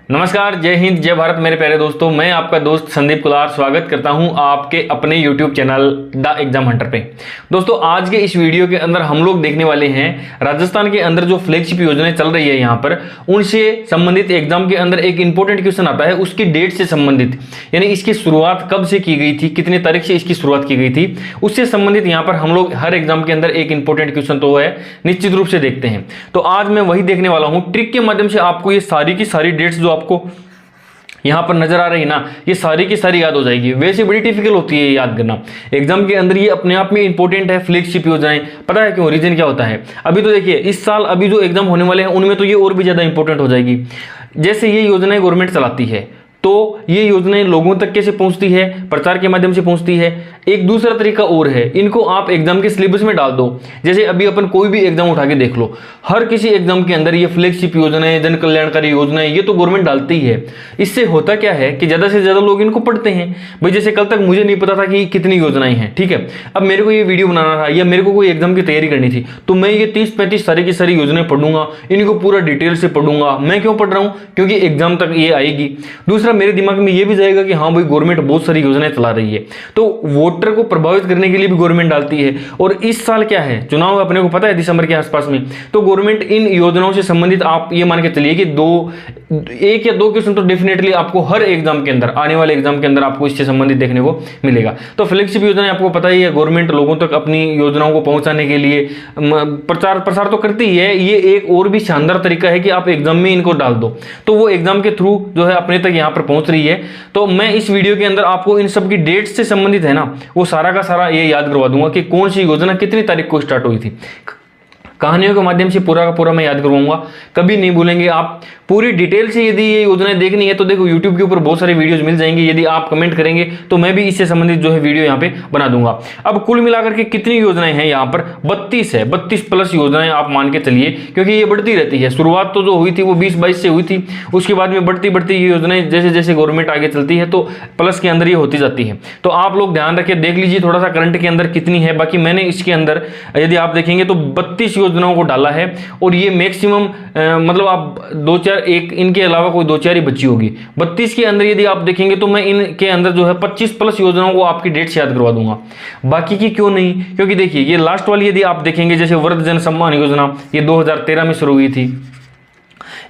नमस्कार, जय हिंद, जय भारत मेरे प्यारे दोस्तों। मैं आपका दोस्त संदीप कुलार स्वागत करता हूं आपके अपने YouTube channel the exam Hunter पे। दोस्तों, आज के इस वीडियो के अंदर हम लोग देखने वाले हैं राजस्थान के अंदर जो फ्लैगशिप योजनाएं चल रही है यहाँ पर, उनसे संबंधित एग्जाम के अंदर एक इंपॉर्टेंट क्वेश्चन आता है, उसकी डेट से संबंधित, यानी इसकी शुरुआत कब से की गई थी, कितनी तारीख से इसकी शुरुआत की गई थी, उससे संबंधित यहाँ पर हम लोग हर एग्जाम के अंदर एक इंपॉर्टेंट क्वेश्चन तो है निश्चित रूप से देखते हैं। तो आज मैं वही देखने वाला हूँ, ट्रिक के माध्यम से आपको ये सारी की सारी डेट्स जो आपको यहां पर नजर आ रही है ना, ये सारी की सारी याद हो जाएगी। वैसे बड़ी डिफिकल्ट होती है याद करना एग्जाम के अंदर, ये अपने आप में इंपॉर्टेंट है। फ्लैगशिप योजनाएं, पता है क्यों, रीजन क्या होता है? अभी तो देखिए, इस साल अभी जो एग्जाम होने वाले हैं उनमें तो ये और भी ज्यादा इंपॉर्टेंट हो जाएगी। जैसे ये योजनाएं गवर्नमेंट चलाती है, तो ये योजनाएं लोगों तक कैसे पहुंचती है? प्रचार के माध्यम से पहुंचती है। एक दूसरा तरीका और है, इनको आप एग्जाम के सिलेबस में डाल दो। जैसे अभी अपन कोई भी एग्जाम उठा के देख लो, हर किसी एग्जाम के अंदर ये फ्लैगशिप योजनाएं, जन कल्याणकारी योजनाएं, ये तो गवर्नमेंट डालती है। इससे होता क्या है कि ज्यादा से ज्यादा लोग इनको पढ़ते हैं। भाई जैसे कल तक मुझे नहीं पता था कि कितनी योजनाएं हैं, ठीक है, अब मेरे को ये वीडियो बनाना था या मेरे को कोई एग्जाम की तैयारी करनी थी, तो मैं ये 30-35 सारी की सारी योजनाएं पढ़ूंगा, इनको पूरा डिटेल से पढ़ूंगा। मैं क्यों पढ़ रहा हूं? क्योंकि एग्जाम तक ये आएगी। दूसरा, मेरे दिमाग में ये भी जाएगा कि हाँ भाई, गवर्नमेंट बहुत सारी योजनाएं चला रही है, तो वोटर को प्रभावित करने के लिए भी गवर्नमेंट डालती है। और इस साल क्या है, चुनाव अपने को पता है दिसंबर के आसपास में, तो गवर्नमेंट इन योजनाओं से संबंधित आप ये मान के चलिए कि एक या दो क्वेश्चन तो डेफिनेटली आपको हर एग्जाम के अंदर, आने वाले एग्जाम के अंदर आपको इससे संबंधित देखने को मिलेगा। तो फ्लैगशिप योजनाएं आपको पता ही है, गवर्नमेंट लोगों तक अपनी योजनाओं को पहुंचाने के लिए प्रचार प्रसार तो करती ही है। ये एक और भी शानदार तरीका है कि आप एग्जाम में इनको डाल दो, तो वो एग्जाम के थ्रू जो है अपने तक यहाँ पर पहुंच रही है। तो मैं इस वीडियो के अंदर आपको इन सब की डेट्स से संबंधित है ना, वो सारा का सारा ये याद करवा दूंगा कि कौन सी योजना कितनी तारीख को स्टार्ट हुई थी। कहानियों के माध्यम से पूरा का पूरा मैं याद करवाऊंगा, कभी नहीं भूलेंगे आप। पूरी डिटेल से यदि ये योजनाएं देखनी है तो देखो YouTube के ऊपर बहुत सारे वीडियोस मिल जाएंगे। यदि आप कमेंट करेंगे तो मैं भी इससे संबंधित जो है वीडियो यहाँ पे बना दूंगा। अब कुल मिलाकर के कितनी योजनाएं हैं यहाँ पर? 32 है, 32 प्लस योजनाएं आप मान के चलिए, क्योंकि ये बढ़ती रहती है। शुरुआत तो जो हुई थी वो 20-22 से हुई थी, उसके बाद में बढ़ती बढ़ती ये योजनाएं जैसे जैसे गवर्नमेंट आगे चलती है तो प्लस के अंदर ये होती जाती है। तो आप लोग ध्यान रखिए, देख लीजिए थोड़ा सा करंट के अंदर कितनी है। बाकी मैंने इसके अंदर यदि आप देखेंगे तो 32 योजनाओं को डाला है, और ये मैक्सिमम मतलब आप 2-4, एक इनके अलावा कोई 2-4 ही बची होगी। 32 के अंदर यदि आप देखेंगे तो मैं इनके अंदर जो है 25 प्लस योजनाओं को आपकी डेट से याद करवा दूंगा। बाकी की क्यों नहीं? क्योंकि देखिए, ये लास्ट वाली यदि आप देखेंगे, जैसे वृद्ध जन सम्मान योजना, ये 2013 में शुरू हुई थी।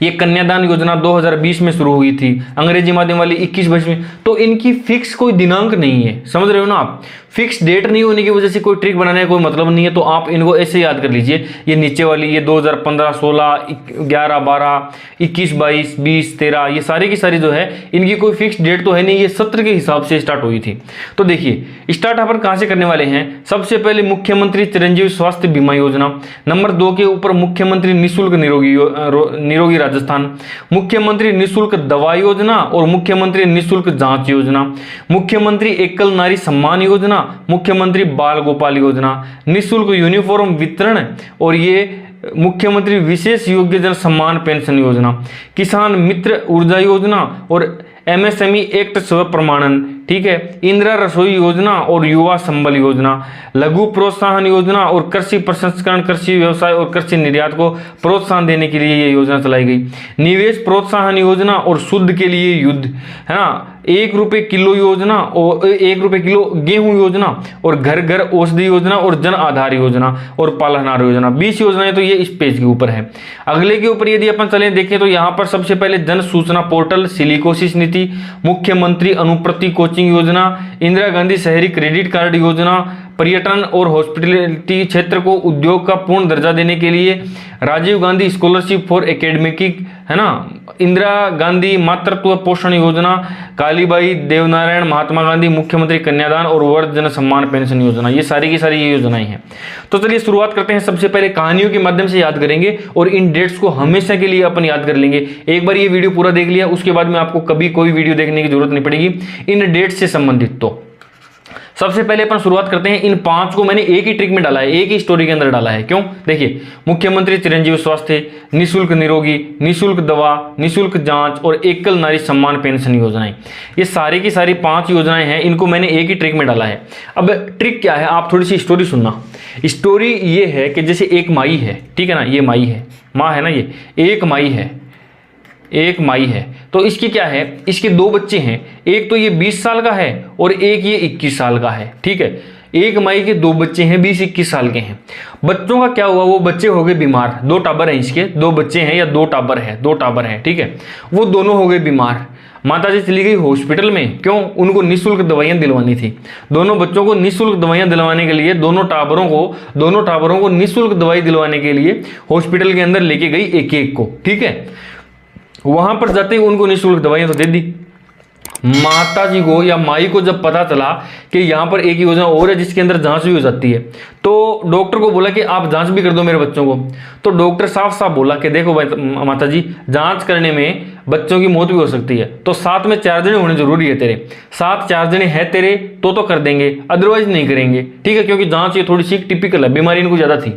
ये कन्यादान योजना 2020 में शुरू हुई थी, अंग्रेजी माध्यम वाली 21-22 में। तो इनकी फिक्स कोई दिनांक नहीं है, समझ रहे हो ना आप? फिक्स डेट नहीं होने की वजह से कोई ट्रिक बनाने का कोई मतलब नहीं है। तो आप इनको ऐसे याद कर लीजिए, ये नीचे वाली ये 2015, 16, 11, 12, 21, 22, 20, 13, ये सारी की सारी जो है, इनकी कोई फिक्स डेट तो है नहीं, ये सत्र के हिसाब से स्टार्ट हुई थी। तो देखिए, स्टार्ट अपन कहां से करने वाले हैं? सबसे पहले मुख्यमंत्री चिरंजीवी स्वास्थ्य बीमा योजना, नंबर 2 के ऊपर मुख्यमंत्री निःशुल्क निरोगी राजस्थान, मुख्यमंत्री निःशुल्क दवा योजना और मुख्यमंत्री निःशुल्क जांच योजना, मुख्यमंत्री एकल नारी सम्मान योजना, मुख्यमंत्री बाल गोपाल योजना, निःशुल्क यूनिफॉर्म वितरण, और ये मुख्यमंत्री विशेष योग्यजन सम्मान पेंशन योजना, किसान मित्र ऊर्जा योजना और MSME एक्ट स्व प्रमाणन, ठीक है, इंदिरा रसोई योजना और युवा संबल योजना, लघु प्रोत्साहन योजना और कृषि प्रसंस्करण, कृषि व्यवसाय और कृषि निर्यात को प्रोत्साहन देने के लिए ये योजना चलाई गई, निवेश प्रोत्साहन योजना और शुद्ध के लिए युद्ध, है ना, 1 रुपये किलो योजना और 1 रुपये किलो गेहूं योजना और घर घर औषधि योजना और जन आधार योजना और पालनहार योजना। 20 योजनाएं तो ये इस पेज के ऊपर है। अगले के ऊपर यदि अपन चले देखें तो यहाँ पर सबसे पहले जन सूचना पोर्टल, सिलिकोसिस नीति, मुख्यमंत्री अनुप्रति कोचिंग योजना, इंदिरा गांधी शहरी क्रेडिट कार्ड योजना, पर्यटन और हॉस्पिटलिटी क्षेत्र को उद्योग का पूर्ण दर्जा देने के लिए Rajiv Gandhi scholarship for academic, है ना, इंदिरा गांधी मातृत्व पोषण योजना, कालीबाई देवनारायण महात्मा गांधी मुख्यमंत्री कन्यादान और वृद्ध जन सम्मान पेंशन योजना। ये सारी की सारी ये योजनाएं हैं। तो चलिए शुरुआत करते हैं। सबसे पहले कहानियों के माध्यम से याद करेंगे और इन डेट्स को हमेशा के लिए अपन याद कर लेंगे। एक बार ये वीडियो पूरा देख लिया, उसके बाद में आपको कभी कोई वीडियो देखने की जरूरत नहीं पड़ेगी इन डेट्स से संबंधित। तो सबसे पहले अपन शुरुआत करते हैं। इन 5 को मैंने एक ही ट्रिक में डाला है, एक ही स्टोरी के अंदर डाला है। क्यों? देखिए, मुख्यमंत्री चिरंजीवी स्वास्थ्य, निःशुल्क निरोगी, निःशुल्क दवा, निःशुल्क जांच और एकल नारी सम्मान पेंशन योजनाएं, ये सारी की सारी 5 योजनाएं हैं। इनको मैंने एक ही ट्रिक में डाला है। अब ट्रिक क्या है, आप थोड़ी सी स्टोरी सुनना। स्टोरी ये है कि जैसे एक माई है, ठीक है ना, ये माई है, माँ है ना, ये एक माई है, एक माई है। तो इसकी क्या है, इसके दो बच्चे हैं, एक तो ये 20 साल का है और एक ये 21 साल का है। ठीक है, एक माई के दो बच्चे हैं, 20-21 साल के हैं। बच्चों का क्या हुआ, वो बच्चे हो गए बीमार, दो टाबर हैं इसके, दो बच्चे हैं या दो टाबर हैं। ठीक है, वो दोनों हो गए बीमार। माताजी चली गई हॉस्पिटल में, क्यों, उनको निःशुल्क दवाइयां दिलवानी थी। दोनों बच्चों को निःशुल्क दवाइयां दिलवाने के लिए, दोनों टाबरों को निःशुल्क दवाई दिलवाने के लिए हॉस्पिटल के अंदर लेके गई एक एक को। ठीक है, वहां पर जाते ही उनको निःशुल्क दवाइयां तो दे दी। माता जी को या माई को जब पता चला कि यहाँ पर एक योजना और है जिसके अंदर जांच भी हो जाती है, तो डॉक्टर को बोला कि आप जांच भी कर दो मेरे बच्चों को। तो डॉक्टर साफ साफ बोला कि देखो माता जी, जांच करने में बच्चों की मौत भी हो सकती है, तो साथ में 4 जने होने जरूरी है तेरे, साथ 4 जने हैं तेरे तो कर देंगे, अदरवाइज नहीं करेंगे। ठीक है, क्योंकि जांच ये थोड़ी सी टिपिकल है, बीमारी इनको ज्यादा थी,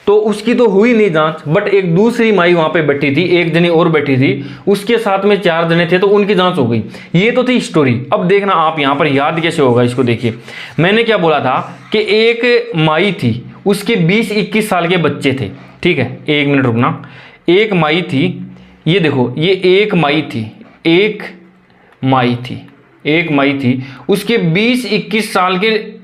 तो उसकी तो हुई नहीं जांच। बट एक दूसरी माई वहां पे बैठी थी, एक जनी और बैठी थी, उसके साथ में 4 जने थे, तो उनकी जांच हो गई। ये तो थी स्टोरी। अब देखना आप यहां पर याद कैसे होगा इसको। देखिए, मैंने क्या बोला था कि एक माई थी, उसके 20-21 साल के बच्चे थे। ठीक है, 1 मिनट रुकना। एक माई थी, ये देखो, ये एक माई थी, उसके 20-21 साल के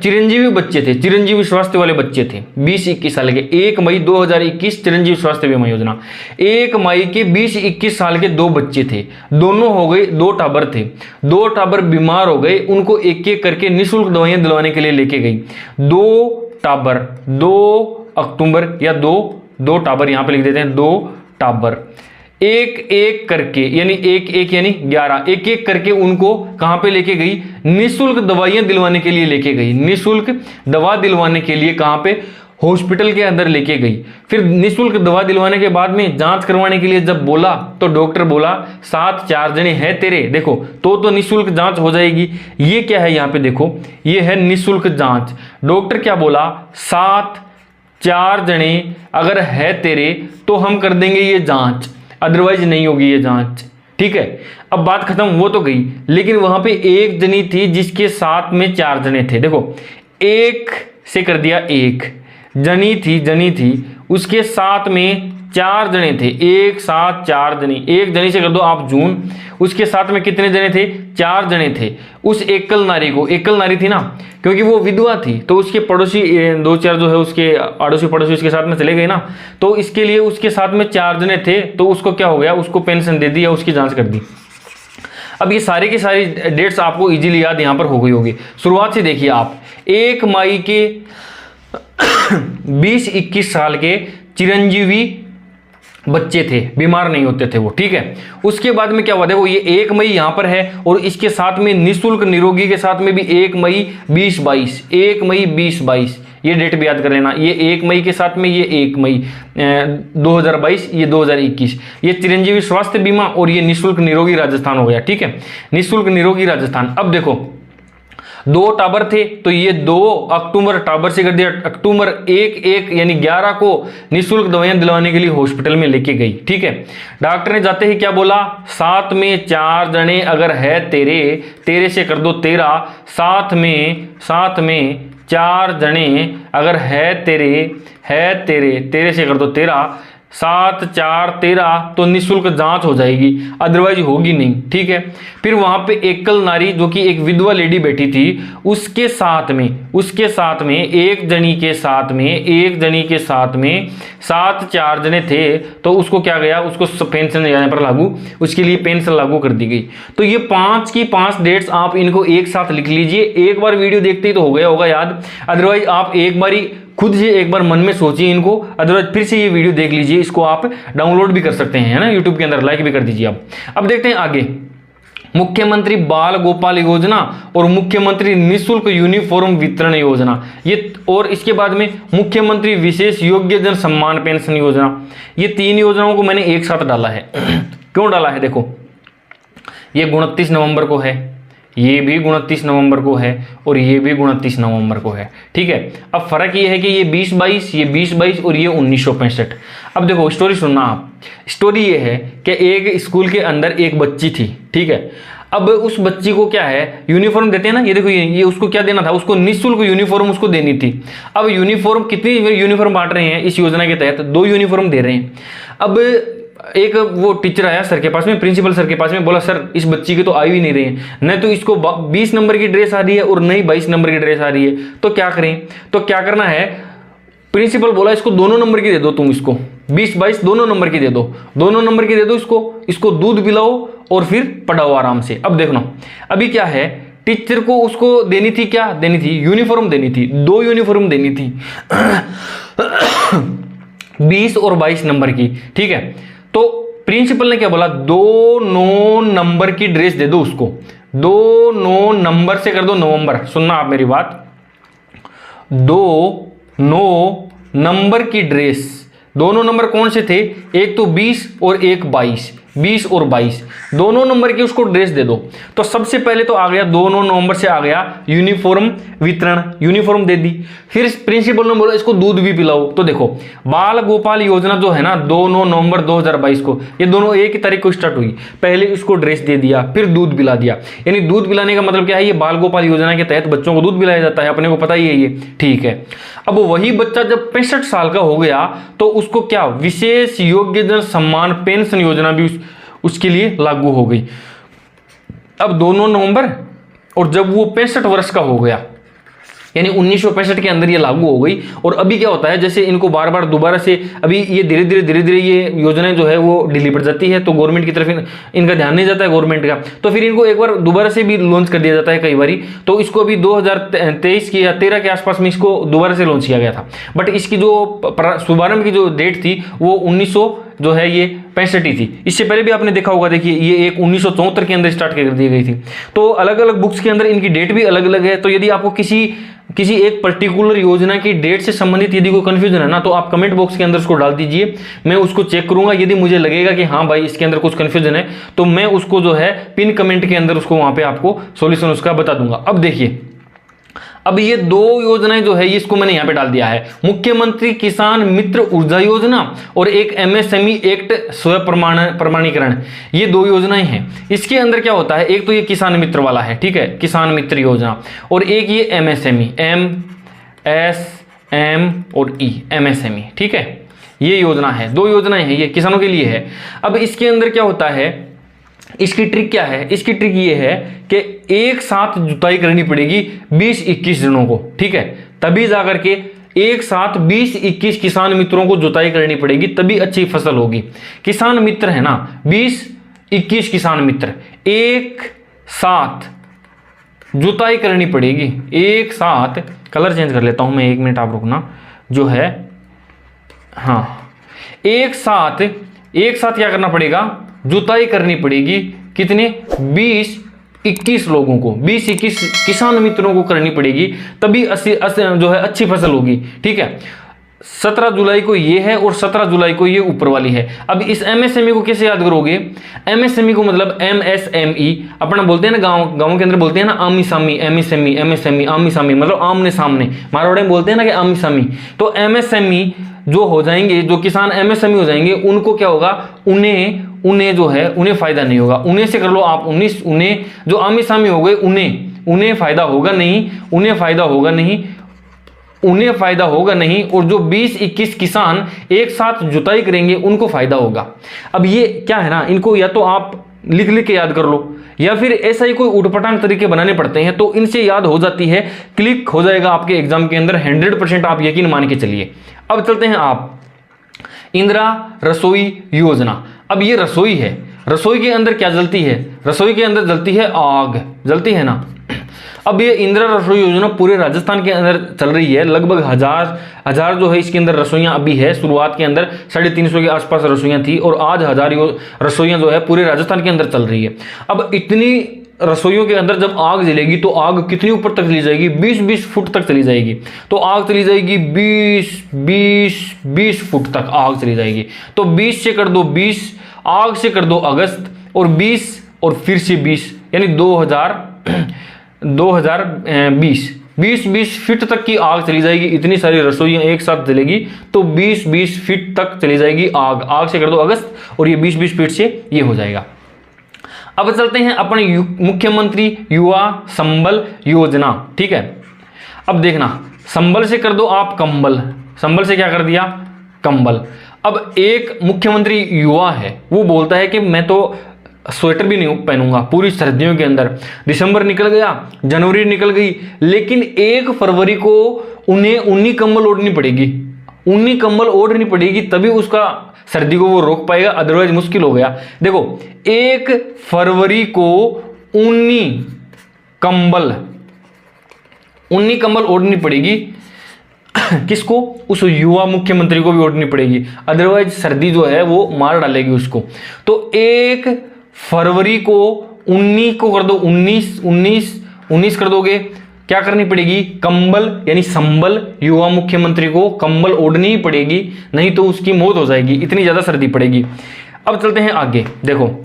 चिरंजीवी बच्चे थे, चिरंजीवी स्वास्थ्य वाले बच्चे थे, 20-21 साल के। 1 मई 2021 चिरंजीवी स्वास्थ्य बीमा योजना। 1 मई के 20-21 साल के 2 बच्चे थे, दोनों हो गए, 2 टाबर थे, 2 टाबर बीमार हो गए, उनको एक एक करके निःशुल्क दवाइयां दिलवाने के लिए लेके गई। 2 टाबर, 2 अक्टूबर या 2 टाबर, यहां पे लिख देते हैं 2 टाबर, एक एक करके यानी एक यानी 11, एक एक करके उनको कहां पे लेके गई, निःशुल्क दवाइयां दिलवाने के लिए लेके गई। निःशुल्क दवा दिलवाने के लिए कहां पे, हॉस्पिटल के अंदर लेके गई। फिर निःशुल्क दवा दिलवाने के बाद में जांच करवाने के लिए जब बोला, तो डॉक्टर बोला साथ 4 जने हैं तेरे, देखो तो निःशुल्क जांच हो जाएगी। ये क्या है यहाँ पे देखो, ये है निःशुल्क जांच। डॉक्टर क्या बोला, साथ 4 जने अगर है तेरे तो हम कर देंगे ये जांच, अदरवाइज नहीं होगी ये जांच। ठीक है, अब बात खत्म, वो तो गई, लेकिन वहां पे एक जनी थी जिसके साथ में 4 जने थे। देखो, एक से कर दिया, एक जनी थी उसके साथ में 4 जने थे, एक साथ 4 जने, एक जनी से कर दो आप जून, उसके साथ में कितने जने थे, 4 जने थे। उस एकल नारी थी ना, क्योंकि वो विधवा थी, तो उसके पड़ोसी 2-4 जो है उसके अड़ोसी पड़ोसी उसके साथ में चले गए ना, तो इसके लिए उसके साथ में 4 जने थे, तो उसको क्या हो गया, उसको पेंशन दे दी या उसकी जांच कर दी। अब ये सारी की सारी डेट्स आपको इजीली याद यहां पर हो गई होगी। शुरुआत से देखिए आप, 1 मई के 20-21 साल के चिरंजीवी बच्चे थे, बीमार नहीं होते थे वो। ठीक है, उसके बाद में क्या हुआ, देखो ये 1 मई यहां पर है और इसके साथ में निःशुल्क निरोगी के साथ में भी 1 मई 2022, 1 मई 2022, ये डेट भी याद कर लेना। ये 1 मई के साथ में ये 1 मई 2022, ये 2021, ये चिरंजीवी स्वास्थ्य बीमा और ये निःशुल्क निरोगी राजस्थान हो गया। ठीक है, निःशुल्क निरोगी राजस्थान। अब देखो 2 टाबर थे, तो ये 2 अक्टूबर टाबर से कर दिया, अक्टूबर 1 यानी 11 को निःशुल्क दवाइयां दिलवाने के लिए हॉस्पिटल में लेके गई। ठीक है, डॉक्टर ने जाते ही क्या बोला, साथ में 4 जने अगर है तेरे से कर दो 13, साथ में 4 जने अगर है तेरे से कर दो 13, 7 4 13, तो निःशुल्क जांच हो जाएगी, अदरवाइज होगी नहीं। ठीक है, फिर वहां पे एकल नारी जो कि एक विधवा लेडी बैठी थी, उसके साथ में एक जनी के साथ में 7 4 जने थे, तो उसको क्या गया, उसको पेंशन यहाँ पर लागू, उसके लिए पेंशन लागू कर दी गई। तो ये 5 की 5 डेट्स आप इनको एक साथ लिख लीजिए। एक बार वीडियो देखते ही तो हो गया होगा याद, अदरवाइज आप एक बारी खुद से एक बार मन में सोचिए इनको, अदरवाइज फिर से ये वीडियो देख लीजिए। इसको आप डाउनलोड भी कर सकते हैं, है ना, यूट्यूब के अंदर, लाइक भी कर दीजिए आप। अब देखते हैं आगे, मुख्यमंत्री बाल गोपाल योजना और मुख्यमंत्री निःशुल्क यूनिफॉर्म वितरण योजना, ये, और इसके बाद में मुख्यमंत्री विशेष योग्य जन सम्मान पेंशन योजना। ये 3 योजनाओं को मैंने एक साथ डाला है। क्यों डाला है, देखो ये 29 नवंबर को है, ये भी 29 नवंबर को है और ये भी 29 नवंबर को है। ठीक है, अब फर्क ये है कि ये 2022 और ये 1965। अब देखो स्टोरी सुनना आप, स्टोरी ये है कि एक स्कूल के अंदर एक बच्ची थी। ठीक है, अब उस बच्ची को क्या है, यूनिफॉर्म देते हैं ना, ये देखो ये उसको क्या देना था, उसको निःशुल्क यूनिफॉर्म उसको देनी थी। अब यूनिफॉर्म कितनी यूनिफॉर्म बांट रहे हैं इस योजना के तहत, 2 यूनिफॉर्म दे रहे हैं। अब एक वो टीचर आया सर के पास में, प्रिंसिपल सर के पास में, बोला सर इस बच्ची की तो आई ही नहीं रही है, न तो इसको 20 नंबर की ड्रेस आ रही है और न ही 22 नंबर की ड्रेस आ रही है, तो क्या करें? तो क्या करना है, प्रिंसिपल बोला इसको दोनों नंबर की दे दो, तुम इसको 20-22 दोनों नंबर की दे दो, दोनों नंबर की दे दो इसको दूध पिलाओ और फिर पढ़ाओ आराम से। अब देखो ना, अभी क्या है, टीचर को उसको देनी थी, क्या देनी थी? यूनिफॉर्म देनी थी, 2 यूनिफॉर्म देनी थी 20 और 22 नंबर की, ठीक है। तो प्रिंसिपल ने क्या बोला, 2 नंबर की ड्रेस दे दो उसको, 2 नंबर से कर दो नवंबर। सुनना आप मेरी बात, 2 नंबर की ड्रेस, दोनों नंबर कौन से थे? एक तो 20 और एक 22, 20 और 22 दोनों नंबर की उसको ड्रेस दे दो। तो सबसे पहले तो आ गया 2 नवंबर से आ गया यूनिफॉर्म वितरण, यूनिफॉर्म दे दी। फिर प्रिंसिपल ने बोला इसको दूध भी पिलाओ। तो देखो बाल गोपाल योजना जो है ना, 2 नवंबर 2022 को, ये दोनों एक ही तारीख को स्टार्ट हुई। पहले इसको ड्रेस दे दिया, फिर दूध पिला दिया। यानी दूध पिलाने का मतलब क्या है, ये बाल गोपाल योजना के तहत बच्चों को दूध पिलाया जाता है, अपने को पता ही है ये, ठीक है। अब वही बच्चा जब 65 साल का हो गया तो उसको क्या, विशेष योग्यजन सम्मान पेंशन योजना भी उसके लिए लागू हो गई। अब 2 नवंबर और जब वो 65 वर्ष का हो गया, यानी 1965 के अंदर ये लागू हो गई। और अभी क्या होता है, जैसे इनको बार बार दोबारा से, अभी ये धीरे धीरे ये योजनाएं जो है वो ढीली पड़ जाती है, तो गवर्नमेंट की तरफ इनका ध्यान नहीं जाता है गवर्नमेंट का, तो फिर इनको एक बार दोबारा से भी लॉन्च कर दिया जाता है कई बारी। तो इसको अभी 2023 की या 13 के आसपास में इसको दोबारा से लॉन्च किया गया था। बट इसकी जो शुभारंभ की जो डेट थी वो 1900 जो है ये 65 ही थी। इससे पहले भी आपने देखा होगा, देखिए ये एक 1974 के अंदर स्टार्ट कर दी गई थी। तो अलग अलग बुक्स के अंदर इनकी डेट भी अलग अलग है। तो यदि आपको किसी एक पर्टिकुलर योजना की डेट से संबंधित यदि कोई कंफ्यूजन है ना, तो आप कमेंट बॉक्स के अंदर उसको डाल दीजिए, मैं उसको चेक करूंगा। यदि मुझे लगेगा कि हाँ भाई इसके अंदर कुछ कंफ्यूजन है, तो मैं उसको जो है पिन कमेंट के अंदर उसको वहां पे आपको सॉल्यूशन उसका बता दूंगा। अब देखिए, अब ये 2 योजनाएं जो है इसको मैंने यहां पे डाल दिया है, मुख्यमंत्री किसान मित्र ऊर्जा योजना और एक एमएसएमई एक्ट स्व प्रमाणीकरण, ये 2 योजनाएं हैं। इसके अंदर क्या होता है, एक तो ये किसान मित्र वाला है, ठीक है, किसान मित्र योजना, और एक ये एमएसएमई, MSM और E एमएसएमई, ठीक है, ये योजना है। 2 योजनाएं हैं, ये किसानों के लिए है। अब इसके अंदर क्या होता है, इसकी ट्रिक क्या है, इसकी ट्रिक ये है कि एक साथ जुताई करनी पड़ेगी 20-21 जनों को, ठीक है, तभी जाकर के एक साथ 20-21 किसान मित्रों को जुताई करनी पड़ेगी, तभी अच्छी फसल होगी। किसान मित्र है ना, 20-21 किसान मित्र एक साथ जुताई करनी पड़ेगी, एक साथ। कलर चेंज कर लेता हूं मैं, 1 मिनट आप रुकना, जो है हाँ, एक साथ क्या करना पड़ेगा, जुताई करनी पड़ेगी। कितने, 20-21 लोगों को, 20-21 किसान मित्रों को करनी पड़ेगी, तभी जो है अच्छी फसल होगी, ठीक है। 17 जुलाई को ये है और 17 जुलाई को ये ऊपर वाली है। अब इस एमएसएमई को कैसे याद करोगे, एमएसएमई को मतलब MSME, अपना बोलते हैं ना गाँव के अंदर बोलते हैं ना आमी सामी, एमएसएमई आमी सामी मतलब आमने सामने, मारवाड़ी में बोलते हैं ना कि आमी सामी। तो एमएसएमई जो हो जाएंगे, जो किसान एमएसएमई हो जाएंगे, उनको क्या होगा, उन्हें जो है उन्हें फायदा नहीं होगा। उन्हें से कर लो आप, उन्हें जो आमी सामी हो गए उन्हें फायदा होगा नहीं, उन्हें फायदा होगा नहीं, और जो 20-21 किसान एक साथ जुताई करेंगे उनको फायदा होगा। अब ये क्या है ना, इनको या तो आप लिख के याद कर लो, या फिर ऐसा ही कोई उटपटांग तरीके बनाने पड़ते हैं, तो इनसे याद हो जाती है, क्लिक हो जाएगा आपके एग्जाम के अंदर 100%, आप यकीन मान के चलिए। अब चलते हैं आप इंदिरा रसोई योजना। अब ये रसोई है, रसोई के अंदर क्या जलती है, रसोई के अंदर जलती है आग, जलती है ना। अब ये इंदिरा रसोई योजना पूरे राजस्थान के अंदर चल रही है, लगभग हजार जो है इसके अंदर रसोइयां अभी है। शुरुआत के अंदर 350 के आसपास रसोइयां थी, और आज 1000 रसोइयां जो है पूरे राजस्थान के अंदर चल रही है। अब इतनी रसोइयों के अंदर जब आग जलेगी तो आग कितनी ऊपर तक चली जाएगी, 20-20 फुट तक चली जाएगी। तो आग चली जाएगी 20 फुट तक आग चली जाएगी। तो 20 से कर दो 20, आग से कर दो अगस्त, और 20 और फिर से 20, यानी 2020 फीट तक की आग चली जाएगी। इतनी सारी रसोइयां एक साथ जलेगी तो 20 फीट तक चली जाएगी आग से कर दो अगस्त, और ये 20 फीट से ये हो जाएगा। अब चलते हैं अपने मुख्यमंत्री युवा संबल योजना, ठीक है। अब देखना, संबल से कर दो आप कंबल, संबल से क्या कर दिया, कंबल। अब एक मुख्यमंत्री युवा है, वो बोलता है कि मैं तो स्वेटर भी नहीं पहनूंगा पूरी सर्दियों के अंदर। दिसंबर निकल गया, जनवरी निकल गई, लेकिन 1 फरवरी को उन्हें ऊनी कंबल ओढ़नी पड़ेगी, ऊनी कंबल ओढ़नी पड़ेगी, तभी उसका सर्दी को वो रोक पाएगा, अदरवाइज मुश्किल हो गया। देखो 1 फरवरी को ऊनी कंबल ओढ़नी पड़ेगी किसको? उस युवा मुख्यमंत्री को भी ओढ़नी पड़ेगी, अदरवाइज सर्दी जो है वो मार डालेगी उसको। तो 1 फरवरी को 19 को कर दो, 19 कर दोगे, क्या करनी पड़ेगी? कंबल यानी संबल, युवा मुख्यमंत्री को कंबल ओढ़नी ही पड़ेगी, नहीं तो उसकी मौत हो जाएगी, इतनी ज्यादा सर्दी पड़ेगी। अब चलते हैं आगे। देखो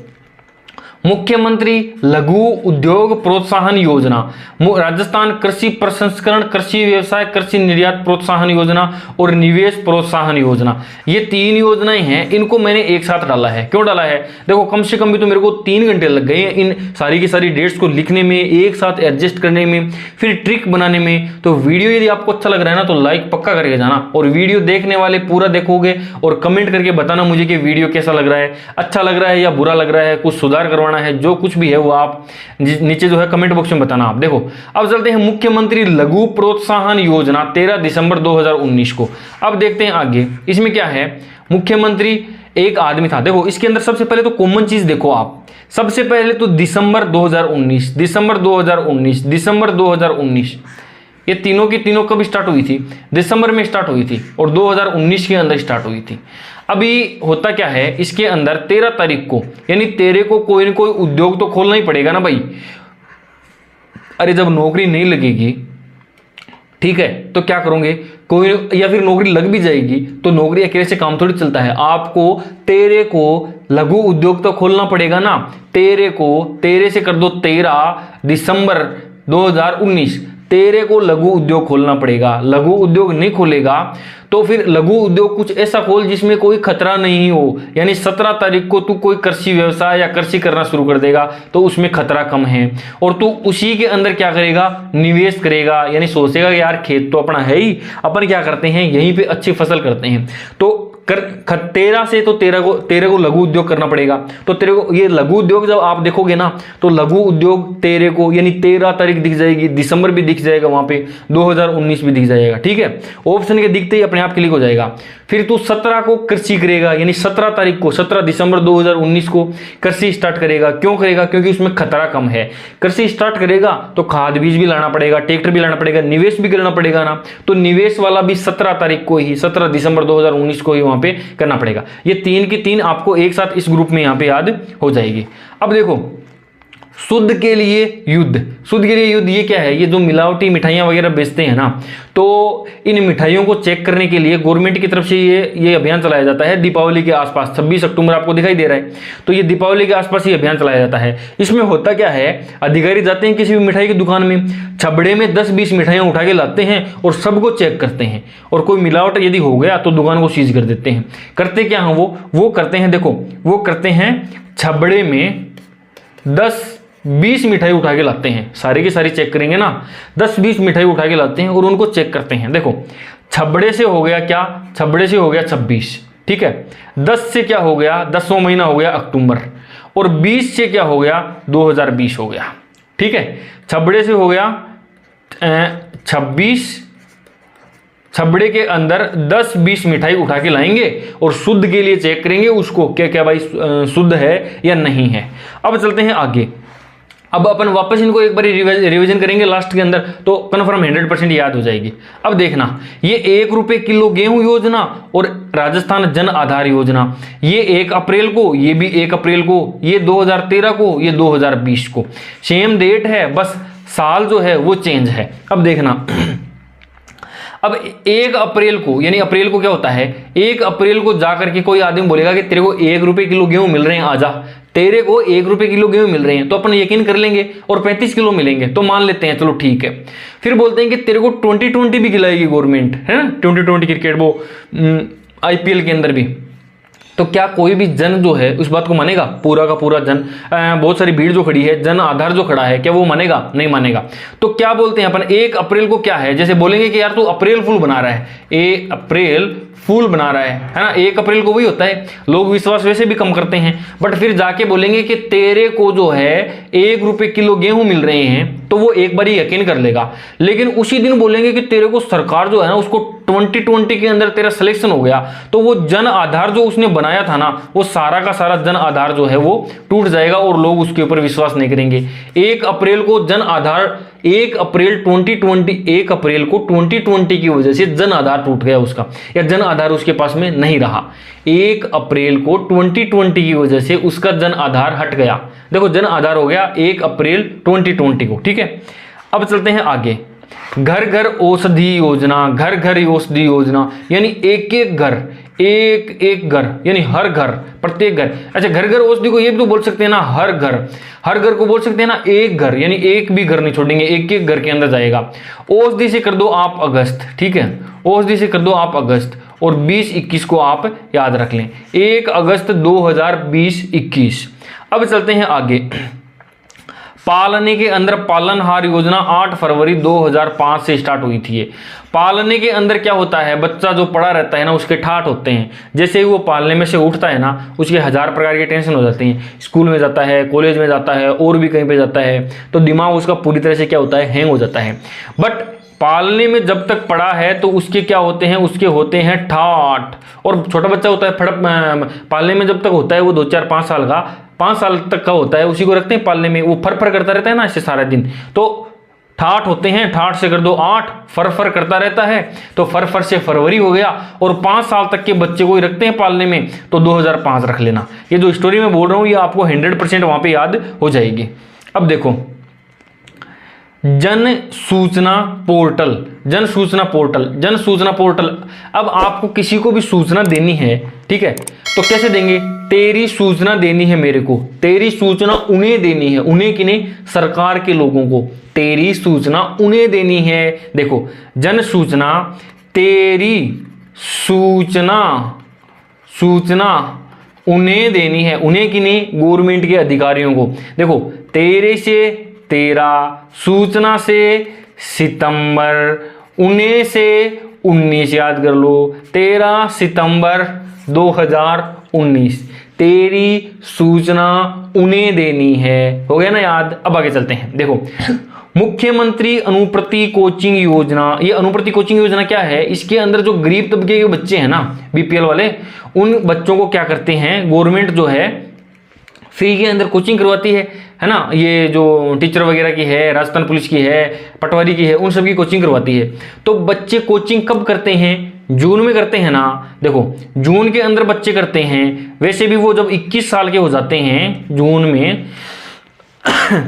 मुख्यमंत्री लघु उद्योग प्रोत्साहन योजना, राजस्थान कृषि प्रसंस्करण, कृषि व्यवसाय, कृषि निर्यात प्रोत्साहन योजना और निवेश प्रोत्साहन योजना, ये 3 योजनाएं हैं। इनको मैंने एक साथ डाला है। क्यों डाला है? देखो कम से कम भी तो मेरे को 3 घंटे लग गए हैं इन सारी की सारी डेट्स को लिखने में, एक साथ एडजस्ट करने में, फिर ट्रिक बनाने में। तो वीडियो यदि आपको अच्छा लग रहा है ना तो लाइक पक्का करके जाना, और वीडियो देखने वाले पूरा देखोगे और कमेंट करके बताना मुझे कि वीडियो कैसा लग रहा है, अच्छा लग रहा है या बुरा लग रहा है, कुछ सुधार करवाना है, जो कुछ भी है वो आप नीचे जो है कमेंट बॉक्स में बताना आप। देखो अब चलते हैं मुख्यमंत्री लघु प्रोत्साहन योजना 13 दिसंबर 2019 को। अब देखते हैं आगे इसमें क्या है। मुख्यमंत्री एक आदमी था। देखो इसके अंदर सबसे पहले तो कॉमन चीज देखो आप, सबसे पहले तो दिसंबर 2019, दिसंबर 2019, दिसंबर 2019, ये तीनों की तीनों कब स्टार्ट हुई थी? दिसंबर में स्टार्ट हुई थी और 2019 के अंदर स्टार्ट हुई थी। अभी होता क्या है इसके अंदर 13 तारीख को, यानी 13 को कोई ना कोई उद्योग तो खोलना ही पड़ेगा ना भाई। अरे जब नौकरी नहीं लगेगी, ठीक है, तो क्या करोगे? कोई, या फिर नौकरी लग भी जाएगी तो नौकरी अकेले से काम थोड़ी चलता है। आपको 13 को लघु उद्योग तो खोलना पड़ेगा ना। 13 से कर दो 13 दिसंबर 2019, 13 को लघु उद्योग खोलना पड़ेगा। लघु उद्योग नहीं खोलेगा तो फिर लघु उद्योग कुछ ऐसा खोल जिसमें कोई खतरा नहीं हो, यानी 17 तारीख को तू कोई कृषि व्यवसाय या कृषि करना शुरू कर देगा तो उसमें खतरा कम है, और तू उसी के अंदर क्या करेगा? निवेश करेगा, यानी सोचेगा कि यार खेत तो अपना है ही, अपन क्या करते हैं यहीं पे अच्छी फसल करते हैं। तो 13 से तो 13 को लघु उद्योग करना पड़ेगा। तो 13 को ये लघु उद्योग जब आप देखोगे ना तो लघु उद्योग 13 को, यानी 13 तारीख दिख जाएगी, दिसंबर भी दिख जाएगा वहां पे, 2019 भी दिख जाएगा। ठीक है, ऑप्शन के दिखते ही अपने आप क्लिक हो जाएगा। फिर तू 17 को कृषि करेगा, यानी 17 तारीख को, 17 दिसंबर 2019 को कृषि स्टार्ट करेगा। क्यों करेगा? क्योंकि उसमें खतरा कम है। कृषि स्टार्ट करेगा तो खाद बीज भी लाना पड़ेगा, ट्रैक्टर भी लाना पड़ेगा, निवेश भी करना पड़ेगा ना। तो निवेश वाला भी 17 तारीख को ही, 17 दिसंबर 2019 को ही वहां पे करना पड़ेगा। ये 3 की 3 आपको एक साथ इस ग्रुप में यहां पे याद हो जाएगी। अब देखो शुद्ध के लिए युद्ध, शुद्ध के लिए युद्ध ये क्या है? ये जो मिलावटी मिठाइयां वगैरह बेचते हैं ना, तो इन मिठाइयों को चेक करने के लिए गवर्नमेंट की तरफ से ये अभियान चलाया जाता है दीपावली के आसपास। 26 अक्टूबर आपको दिखाई दे रहा है, तो ये दीपावली के आसपास ये अभियान चलाया जाता है। इसमें होता क्या है, अधिकारी जाते हैं किसी भी मिठाई की दुकान में, छबड़े में 10-20 मिठाइयां उठा के लाते हैं और सबको चेक करते हैं, और कोई मिलावट यदि हो गया तो दुकान को सीज कर देते हैं। करते क्या है वो करते हैं, देखो वो करते हैं छबड़े में 10-20 मिठाई उठा के लाते हैं, सारी की सारी चेक करेंगे ना, 10-20 मिठाई उठा के लाते हैं और उनको चेक करते हैं। देखो छबड़े से हो गया क्या? छबड़े से हो गया 26, ठीक है। 10 से क्या हो गया? 10वां महीना हो गया अक्टूबर, और 20 से क्या हो गया? 2020 हो गया, ठीक है। छबड़े से हो गया 26, छबड़े के अंदर 10-20 मिठाई उठा के लाएंगे और शुद्ध के लिए चेक करेंगे उसको, क्या क्या भाई शुद्ध है या नहीं है। अब चलते हैं आगे। अब अपन वापस इनको एक बार रिवीजन करेंगे लास्ट के अंदर, तो कन्फर्म 100% याद हो जाएगी। अब देखना, ये 1 रुपए किलो गेहूं योजना और राजस्थान जन आधार योजना, ये 1 अप्रैल को, ये भी 1 अप्रैल को, ये 2013 को, ये 2020 को, सेम डेट है, बस साल जो है वो चेंज है। अब देखना, अब 1 अप्रैल को, यानी अप्रैल को क्या होता है, 1 अप्रैल को जाकर के कोई आदमी बोलेगा कि तेरे को 1 रुपए किलो गेहूं मिल रहे हैं, आजा, तेरे को 1 रुपए किलो गेहूं मिल रहे हैं, तो अपन यकीन कर लेंगे और 35 किलो मिलेंगे तो मान लेते हैं, चलो ठीक है। फिर बोलते हैं कि तेरे को 2020 भी खिलाएगी गवर्नमेंट, है ना, 2020 क्रिकेट, वो IPL के अंदर भी। तो क्या कोई भी जन जो है उस बात को मानेगा? पूरा का पूरा जन, बहुत सारी भीड़ जो खड़ी है, जन आधार जो खड़ा है, क्या वो मानेगा? नहीं मानेगा। तो क्या बोलते हैं अपन, 1 अप्रैल को क्या है, जैसे बोलेंगे कि यार तू अप्रैल फुल बना रहा है, 1 अप्रैल फूल बना रहा है ना। 1 अप्रैल को वही होता है, लोग विश्वास वैसे भी कम करते हैं, बट फिर जाके बोलेंगे कि तेरे को जो है 1 रुपए किलो गेहूं मिल रहे हैं, तो वो एक बार ही यकीन कर लेगा। लेकिन उसी दिन बोलेंगे कि तेरे को सरकार जो है ना उसको 2020 के अंदर तेरा सिलेक्शन हो गया, तो वो जन आधार जो उसने बनाया था ना, वो सारा का सारा जन आधार जो है वो टूट जाएगा और लोग उसके ऊपर विश्वास नहीं करेंगे। 1 अप्रैल को जन आधार 1 अप्रैल 2020 की वजह से जन आधार टूट गया उसका, या जन आधार उसके पास में नहीं रहा। 1 अप्रैल को 2020 की वजह से उसका जन आधार हट गया। देखो जन आधार हो गया 1 अप्रैल 2020 को, ठीक है। अब चलते हैं आगे। घर घर औषधि योजना, घर घर औषधि योजना, यानी एक एक घर, एक एक घर, यानी हर घर, प्रत्येक घर। अच्छा, घर घर औषधि को ये भी तो बोल सकते हैं ना, हर घर, हर घर को बोल सकते हैं ना एक घर, यानी एक भी घर नहीं छोड़ेंगे, एक एक घर के अंदर जाएगा। औषधि से कर दो आप अगस्त, ठीक है, औषधि से कर दो आप अगस्त, और 20-21 को आप याद रख लें, 1 अगस्त 2020-21। अब चलते हैं आगे। पालने के अंदर पालनहार योजना 8 फरवरी 2005 से स्टार्ट हुई थी। पालने के अंदर क्या होता है, बच्चा जो पड़ा रहता है ना उसके ठाठ होते हैं, जैसे ही वो पालने में से उठता है ना उसके 1000 प्रकार के टेंशन हो जाते हैं। स्कूल में जाता है, कॉलेज में जाता है, और भी कहीं पे जाता है, तो दिमाग उसका पूरी तरह से क्या होता है, हैंग हो जाता है। बट पालने में जब तक पड़ा है तो उसके क्या होते हैं, उसके होते हैं ठाठ। और छोटा बच्चा होता है पालने में जब तक होता है वो 2, 4, 5 साल का, 5 साल तक का होता है, उसी को रखते हैं पालने में, वो फर फर करता रहता है ना इससे सारा दिन, तो ठाठ होते हैं। ठाठ से कर दो 8, फर फर करता रहता है, तो फर फर से फरवरी हो गया। और 5 साल तक के बच्चे को ही रखते हैं पालने में, तो 2005 रख लेना। ये जो स्टोरी मैं बोल रहा हूँ ये आपको 100% वहां पे याद हो जाएगी। अब देखो, जन सूचना पोर्टल, जन सूचना पोर्टल, जन सूचना पोर्टल। अब आपको किसी को भी सूचना देनी है, ठीक है, तो कैसे देंगे, तेरी सूचना देनी है मेरे को, तेरी सूचना उन्हें देनी है, उन्हें किन्हें, सरकार के लोगों को, तेरी सूचना उन्हें देनी है। देखो, जन सूचना, तेरी सूचना, सूचना उन्हें देनी है, उन्हें किन्हें, गवर्नमेंट के अधिकारियों को। देखो, तेरे से 13, सूचना से सितंबर, उन्हें से 19 याद कर लो, 13 सितंबर 2019, तेरी सूचना उन्हें देनी है। हो गया ना याद। अब आगे चलते हैं। देखो, मुख्यमंत्री अनुप्रति कोचिंग योजना, ये अनुप्रति कोचिंग योजना क्या है, इसके अंदर जो गरीब तबके के बच्चे हैं ना, बीपीएल वाले, उन बच्चों को क्या करते हैं, गवर्नमेंट जो है फ्री के अंदर कोचिंग करवाती है ना। ये जो टीचर वगैरह की है, राजस्थान पुलिस की है, पटवारी की है, उन सब की कोचिंग करवाती है। तो बच्चे कोचिंग कब करते हैं, जून में करते हैं ना। देखो, जून के अंदर बच्चे करते हैं, वैसे भी वो जब 21 साल के हो जाते हैं जून में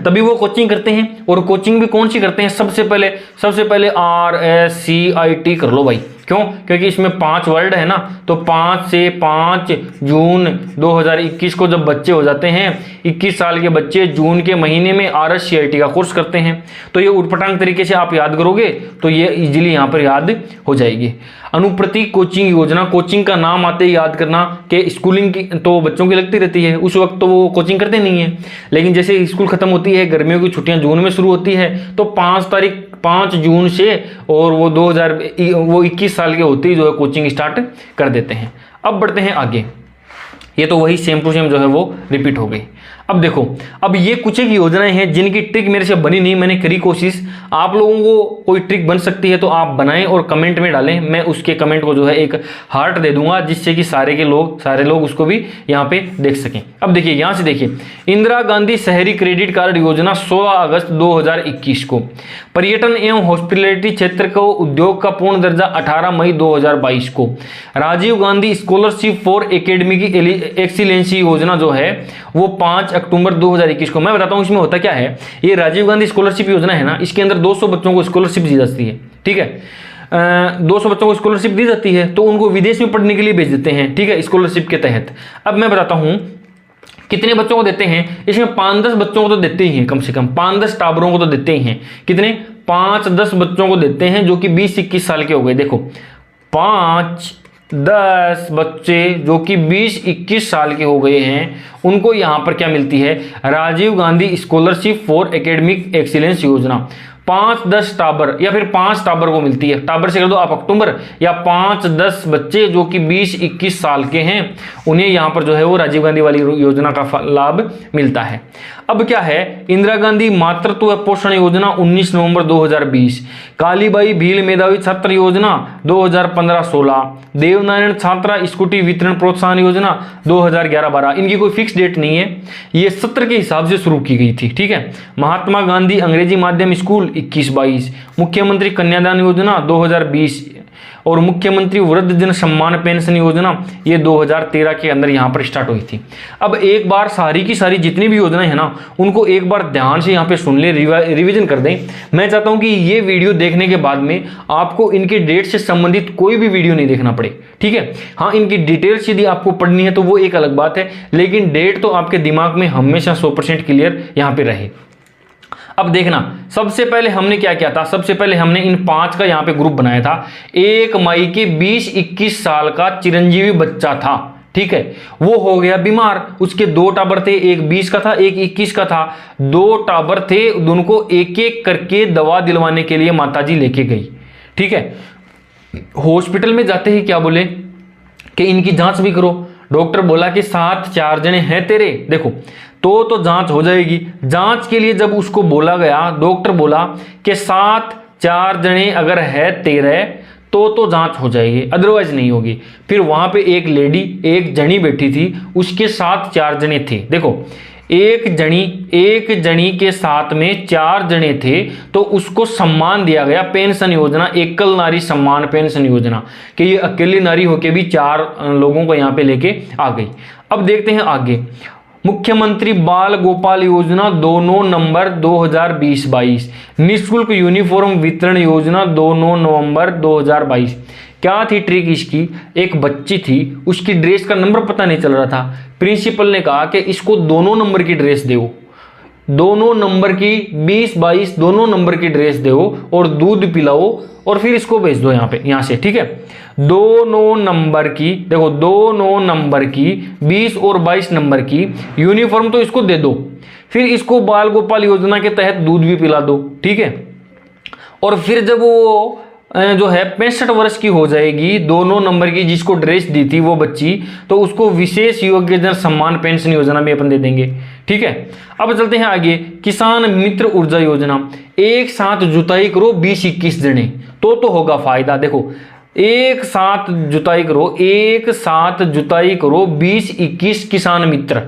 तभी वो कोचिंग करते हैं। और कोचिंग भी कौन सी करते हैं, सबसे पहले RSCIT कर लो भाई। क्यों, क्योंकि इसमें 5 वर्ड है ना, तो 5 से 5 जून 2021 को जब बच्चे हो जाते हैं, 21 साल के बच्चे जून के महीने में RSCIT का कोर्स करते हैं। तो ये उटपटांग तरीके से आप याद करोगे तो ये इजीली यहाँ पर याद हो जाएगी। अनुप्रति कोचिंग योजना, कोचिंग का नाम आते ही याद करना कि स्कूलिंग की तो बच्चों की लगती रहती है, उस वक्त तो वो कोचिंग करते नहीं है, लेकिन जैसे स्कूल खत्म होती है, गर्मियों की छुट्टियां जून में शुरू होती है, तो 5 जून से और वो 21 साल के होते ही जो है कोचिंग स्टार्ट कर देते हैं। अब बढ़ते हैं आगे। ये तो वही सेम टू सेम जो है वो रिपीट हो गई। अब देखो, अब ये कुछ एक योजनाएं हैं जिनकी ट्रिक मेरे से बनी नहीं, मैंने करी कोशिश। आप लोगों को कोई ट्रिक बन सकती है तो आप बनाएं और कमेंट में डालें, मैं उसके कमेंट को जो है एक हार्ट दे दूंगा, जिससे कि सारे लोग उसको भी यहाँ पे देख सकें। अब देखिए, यहाँ से देखिए, इंदिरा गांधी शहरी क्रेडिट कार्ड योजना 16 अगस्त 2021 को, पर्यटन एवं हॉस्पिटैलिटी क्षेत्र को उद्योग का पूर्ण दर्जा 18 मई 2022 को, Rajiv Gandhi scholarship for academic excellency योजना जो है वो 5 अक्टूबर 2021 को। मैं बताता हूं इसमें होता क्या है। ये राजीव गांधी स्कॉलरशिप योजना है ना, इसके अंदर 200 बच्चों को स्कॉलरशिप दी जाती है, ठीक है। 200 बच्चों को स्कॉलरशिप दी जाती है, तो उनको विदेश में पढ़ने के लिए भेज देते हैं, ठीक है, स्कॉलरशिप के तहत। अब मैं बताता हूं कितने बच्चों को देते हैं। इसमें 5-10 बच्चों को तो देते ही हैं, कम से कम 5-10 टाबरों को तो देते ही हैं। कितने, 5-10 बच्चों को देते हैं जो कि 20-21 साल के हो गए। देखो, 5-10 बच्चे जो कि 20-21 साल के हो गए हैं, उनको यहाँ पर क्या मिलती है, Rajiv Gandhi scholarship for academic excellence योजना। 5-10 टाबर या फिर 5 टाबर को मिलती है। टाबर से कर दो आप अक्टूबर, या 5-10 बच्चे जो कि 20-21 साल के हैं उन्हें यहाँ पर जो है वो राजीव गांधी वाली योजना का लाभ मिलता है। अब क्या है, इंदिरा गांधी मातृत्व व पोषण योजना 19 नवंबर 2020, कालीबाई भील मेधावी छात्र योजना 2015-16, देवनारायण छात्रा स्कूटी वितरण प्रोत्साहन योजना 2011-12। इनकी कोई फिक्स डेट नहीं है, ये सत्र के हिसाब से शुरू की गई थी, ठीक है। महात्मा गांधी अंग्रेजी माध्यम स्कूल 21-22, मुख्यमंत्री कन्यादान योजना 2020 और मुख्यमंत्री वृद्धजन सम्मान पेंशन योजना ये 2013 के अंदर यहाँ पर स्टार्ट हुई थी। अब एक बार सारी की सारी जितनी भी योजनाएं हैं ना उनको एक बार ध्यान से यहाँ पे सुन ले, रिवीजन कर दें। मैं चाहता हूँ कि ये वीडियो देखने के बाद में आपको इनके डेट से संबंधित कोई भी वीडियो नहीं देखना पड़े, ठीक है। हाँ, इनकी डिटेल्स यदि आपको पढ़नी है तो वो एक अलग बात है, लेकिन डेट तो आपके दिमाग में हमेशा 100% क्लियर यहाँ पे रहे। अब देखना, सबसे पहले हमने क्या किया था, सबसे पहले हमने इन 5 का यहाँ पे ग्रुप बनाया था। 1 मई के 20-21 साल का चिरंजीवी बच्चा था, ठीक है, वो हो गया बीमार, उसके 2 टाबर थे, एक 20 का था एक 21 का था, 2 टाबर थे, दोनों को एक एक करके दवा दिलवाने के लिए माताजी लेके गई, ठीक है। हॉस्पिटल में जाते ही क्या बोले कि इनकी जांच भी करो। डॉक्टर बोला कि 7 4 जने हैं तेरे, देखो तो जांच हो जाएगी। जांच के लिए जब उसको बोला गया, डॉक्टर बोला कि 7 4 जने अगर है तेरे तो जांच हो जाएगी, अदरवाइज नहीं होगी। फिर वहां पे एक लेडी, एक जनी बैठी थी, उसके साथ 4 जने थे। देखो एक जनी के साथ में 4 जने थे, तो उसको सम्मान दिया गया पेंशन योजना, एकल नारी सम्मान पेंशन योजना, कि ये अकेली नारी होके भी 4 लोगों को यहाँ पे लेके आ गई। अब देखते हैं आगे, मुख्यमंत्री बाल गोपाल योजना 2 नवंबर 2020-22, निःशुल्क यूनिफॉर्म वितरण योजना 2 नवंबर 2022। क्या थी ट्रिक इसकी, एक बच्ची थी, उसकी ड्रेस का नंबर पता नहीं चल रहा था। प्रिंसिपल ने कहा कि इसको दोनों नंबर की ड्रेस दो, दोनों नंबर की 20-22 दोनों नंबर की ड्रेस दो और दूध पिलाओ और फिर इसको भेज दो यहाँ से, ठीक है। 2 नंबर की, देखो 2 नंबर की 20 और 22 नंबर की यूनिफॉर्म तो इसको दे दो, फिर इसको बाल गोपाल योजना के तहत दूध भी पिला दो, ठीक है। और फिर जब वो जो है 65 वर्ष की हो जाएगी, 2 नंबर की जिसको ड्रेस दी थी वो बच्ची, तो उसको विशेष योग्यजन सम्मान पेंशन योजना भी अपन दे देंगे, ठीक है। अब चलते हैं आगे, किसान मित्र ऊर्जा योजना, एक साथ जुताई करो 20-21 जने तो होगा फायदा। देखो एक साथ जुताई करो 20-21 किसान मित्र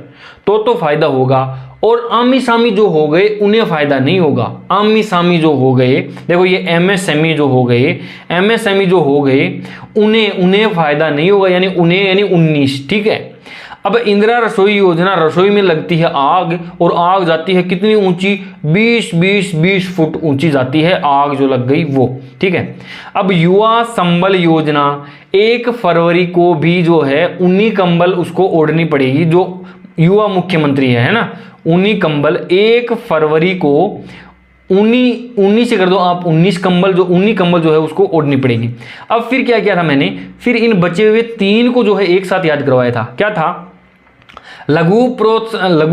तो फायदा होगा, और आमी सामी जो हो गए उन्हें फायदा नहीं होगा। आमी सामी जो हो गए, देखो ये एमएसएमई जो हो गए उन्हें फायदा नहीं होगा, यानी 19, ठीक है। अब इंदिरा रसोई योजना, रसोई में लगती है आग, और आग जाती है कितनी ऊंची, 20 फुट ऊंची जाती है आग जो लग गई वो, ठीक है। अब युवा संबल योजना, 1 फरवरी को भी जो है ऊनी कंबल उसको ओढ़नी पड़ेगी, जो युवा मुख्यमंत्री है ना, ऊनी कंबल 1 फरवरी को ऊनी से कर दो आप 19 कंबल, जो ऊनी कंबल जो है उसको ओढ़नी पड़ेगी। अब फिर क्या किया था मैंने, फिर इन बचे हुए 3 को जो है एक साथ याद करवाया था। क्या था, लघु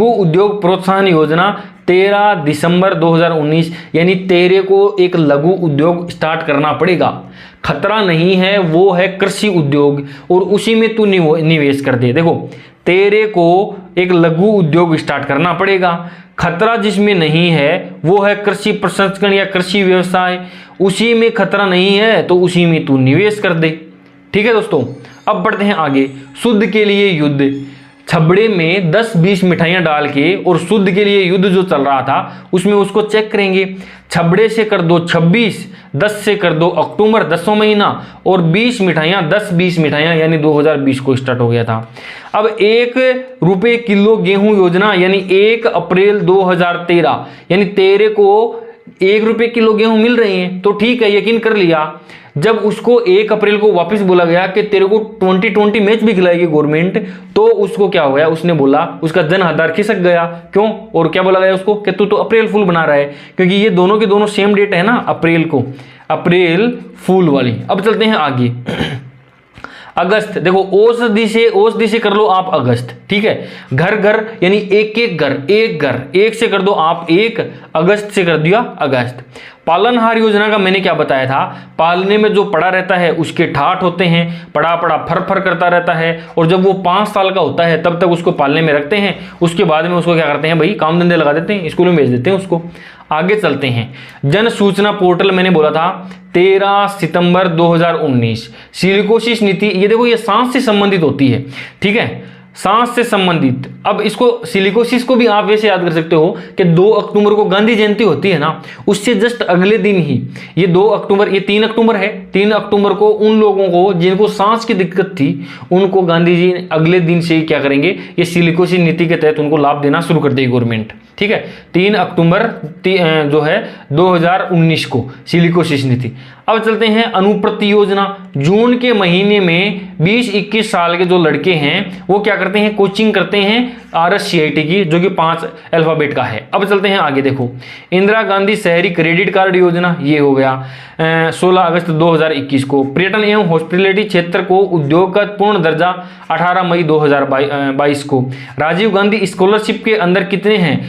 उद्योग प्रोत्साहन योजना 13 दिसंबर 2019, यानी तेरे को एक लघु उद्योग स्टार्ट करना पड़ेगा, खतरा नहीं है, वो है कृषि उद्योग, और उसी में तू निवेश कर दे। देखो तेरे को एक लघु उद्योग स्टार्ट करना पड़ेगा, खतरा जिसमें नहीं है वो है कृषि प्रसंस्करण या कृषि व्यवसाय, उसी में खतरा नहीं है तो उसी में तू निवेश कर दे, ठीक है दोस्तों। अब बढ़ते हैं आगे, शुद्ध के लिए युद्ध, छबड़े में 10-20 मिठाइयां डाल के, और शुद्ध के लिए युद्ध जो चल रहा था उसमें उसको चेक करेंगे। छबड़े से कर दो 26, 10 से कर दो अक्टूबर 10वां महीना, और 20 मिठाइयां 10-20 मिठाइयां यानी 2020 को स्टार्ट हो गया था। अब 1 रुपये किलो गेहूं योजना, यानी 1 अप्रैल 2013, यानी तेरे को 1 रुपये किलो गेहूं मिल रही है तो ठीक है, यकीन कर लिया। जब उसको 1 अप्रैल को वापस बोला गया कि तेरे को 2020 मैच भी खिलाएगी गवर्नमेंट, तो उसको क्या हो गया, उसने बोला, उसका जन आधार खिसक गया। क्यों, और क्या बोला गया उसको कि तू तो अप्रैल फूल बना रहा है, क्योंकि ये दोनों के दोनों सेम डेट है ना, अप्रैल फूल वाली। अब चलते हैं आगे, अगस्त, देखो औषधि से कर लो आप अगस्त, ठीक है। घर घर यानी एक एक घर, एक से कर दो आप 1, अगस्त से कर दिया अगस्त। पालनहार योजना का मैंने क्या बताया था, पालने में जो पड़ा रहता है उसके ठाठ होते हैं, पड़ा पड़ा फर फर करता रहता है, और जब वो 5 साल का होता है तब तक उसको पालने में रखते हैं। उसके बाद में उसको क्या करते हैं भाई, काम धंधे लगा देते हैं, स्कूल में भेज देते हैं उसको। आगे चलते हैं, जन सूचना पोर्टल मैंने बोला था 13 सितंबर 2019। सिलिकोसिस नीति, ये देखो ये सांस से संबंधित होती है, ठीक है, सांस से संबंधित। अब इसको सिलिकोसिस को भी आप वैसे याद कर सकते हो कि 2 अक्टूबर को गांधी जयंती होती है ना, उससे जस्ट अगले दिन ही ये 2 अक्टूबर, ये 3 अक्टूबर है, 3 अक्टूबर को उन लोगों को जिनको सांस की दिक्कत थी उनको गांधी जी अगले दिन से ही क्या करेंगे, ये सिलिकोसिस नीति के तहत उनको लाभ देना शुरू कर देगी गवर्नमेंट, ठीक है। 3 अक्टूबर जो है 2019 को सिलिकोसिस नीति। अब चलते हैं अनुप्रति योजना। जून के महीने में 20-21 साल के जो लड़के हैं वो क्या करते हैं, कोचिंग करते हैं RSCIT की, जो कि 5 अल्फाबेट का है। अब चलते हैं आगे, देखो इंदिरा गांधी शहरी क्रेडिट कार्ड योजना, ये हो गया 16 अगस्त 2021 को। पर्यटन एवं हॉस्पिटलिटी क्षेत्र को उद्योग का पूर्ण दर्जा 18 मई 2022 को। राजीव गांधी स्कॉलरशिप के अंदर कितने हैं,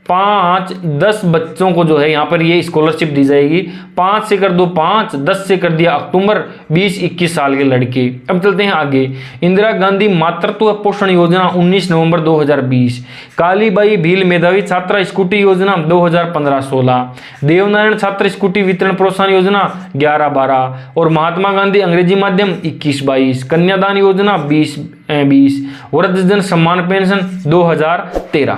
5-10 बच्चों को जो है यहाँ पर ये स्कॉलरशिप दी जाएगी। 5 से कर दो 5, 10 से कर दिया अक्टूबर, 20-21 साल के लड़के। अब चलते हैं आगे, इंदिरा गांधी मातृत्व पोषण योजना 19 नवंबर 2020। कालीबाई भील मेधावी छात्रा स्कूटी योजना 2015-16। देवनारायण छात्र स्कूटी वितरण प्रोत्साहन योजना 11-12, और महात्मा गांधी अंग्रेजी माध्यम 21-22। कन्यादान योजना 20-20, वृद्धजन सम्मान पेंशन 2013।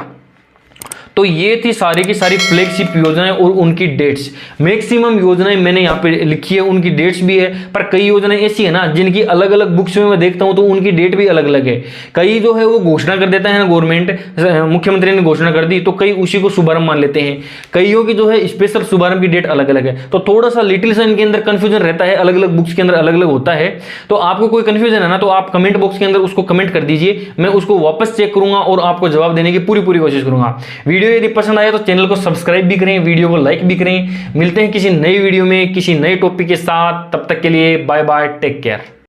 तो ये थी सारी की सारी फ्लैगशिप योजनाएं और उनकी डेट्स। मैक्सिमम योजनाएं मैंने यहाँ पे लिखी है, उनकी डेट्स भी है, पर कई योजनाएं ऐसी है ना जिनकी अलग अलग बुक्स में मैं देखता हूँ तो उनकी डेट भी अलग अलग है। कई जो है वो घोषणा कर देता है ना गवर्नमेंट, मुख्यमंत्री ने घोषणा कर दी तो कई उसी को शुभारंभ मान लेते हैं, कईयों की जो है स्पेशल शुभारंभ की डेट अलग अलग है। तो थोड़ा सा लिटिल सा इनके अंदर कंफ्यूजन रहता है, अलग अलग बुक्स के अंदर अलग अलग होता है। तो आपको कोई कंफ्यूजन है ना तो आप कमेंट बॉक्स के अंदर उसको कमेंट कर दीजिए, मैं उसको वापस चेक करूंगा और आपको जवाब देने की पूरी कोशिश करूंगा। वीडियो यदि पसंद आए तो चैनल को सब्सक्राइब भी करें, वीडियो को लाइक भी करें। मिलते हैं किसी नई वीडियो में किसी नए टॉपिक के साथ, तब तक के लिए बाय बाय, टेक केयर।